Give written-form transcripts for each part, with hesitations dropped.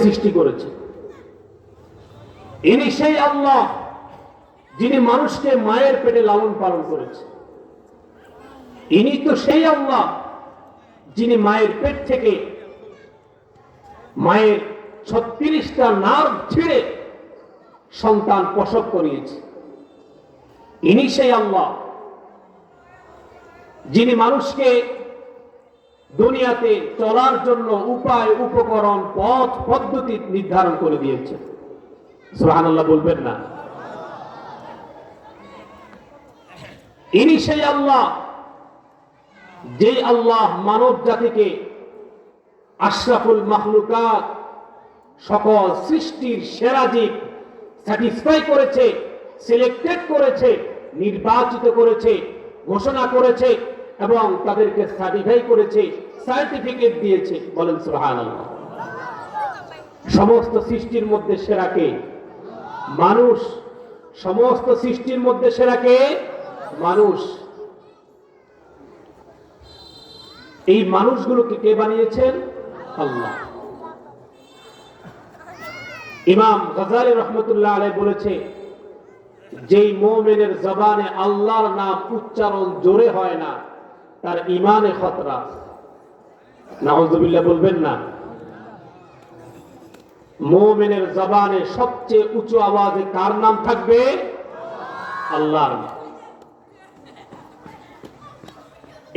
সৃষ্টি করেছে। ইনি সেই আল্লাহ যিনি মানুষকে মায়ের পেটে লালন পালন করেছে। ইনি তো সেই আল্লাহ যিনি মায়ের পেট থেকে মায়ের 36টা নার্ভ ছিঁড়ে সন্তান প্রসব করিয়েছে। ইনি সেই আল্লাহ যিনি মানুষকে দুনিয়াতে চলার জন্য উপায়, উপকরণ, পথ পদ্ধতি নির্ধারণ করে দিয়েছে। সুবহানাল্লাহ বলবেন না? ইনি সেই আল্লাহ যে আল্লাহ মানব জাতিকে আশরাফুল মাখলুকাত, সকল সৃষ্টির সেরা জীব স্যাটিসফাই করেছে, সিলেক্টেড করেছে, নির্বাচিত করেছে, ঘোষণা করেছে এবং তাদেরকে সার্টিফাই করেছে, সার্টিফিকেট দিয়েছে। বলেন সুবহানাল্লাহ। সমস্ত সৃষ্টির মধ্যে সেরা কে? মানুষ। সমস্ত সৃষ্টির মধ্যে সেরা কে? মানুষ। এই মানুষগুলোকে কে বানিয়েছেন? আল্লাহ। ইমাম গাজালি রহমতুল্লাহ আলাইহি বলেছে, যেই মুমিনের জবানে আল্লাহর নাম উচ্চারণ জোরে হয় না তার ঈমানে খতরা। নাউযুবিল্লাহ বলবেন না? মুমিনের জবানে সবচেয়ে উঁচু আওয়াজে কার নাম থাকবে? আল্লাহর নাম।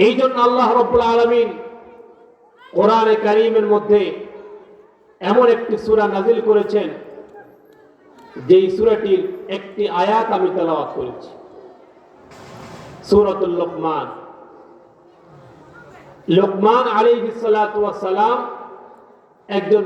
এই জন্য আল্লাহ রাব্বুল আলামিন কোরআনে কারীমের মধ্যে এমন একটি সূরা নাযিল করেছেন যেই সূরাটির একটি আয়াত আমি তেলাওয়াত করেছি, সূরাতুল লুকমান। লোকমান আলাইহিস সালাতু ওয়াস সালাম একজন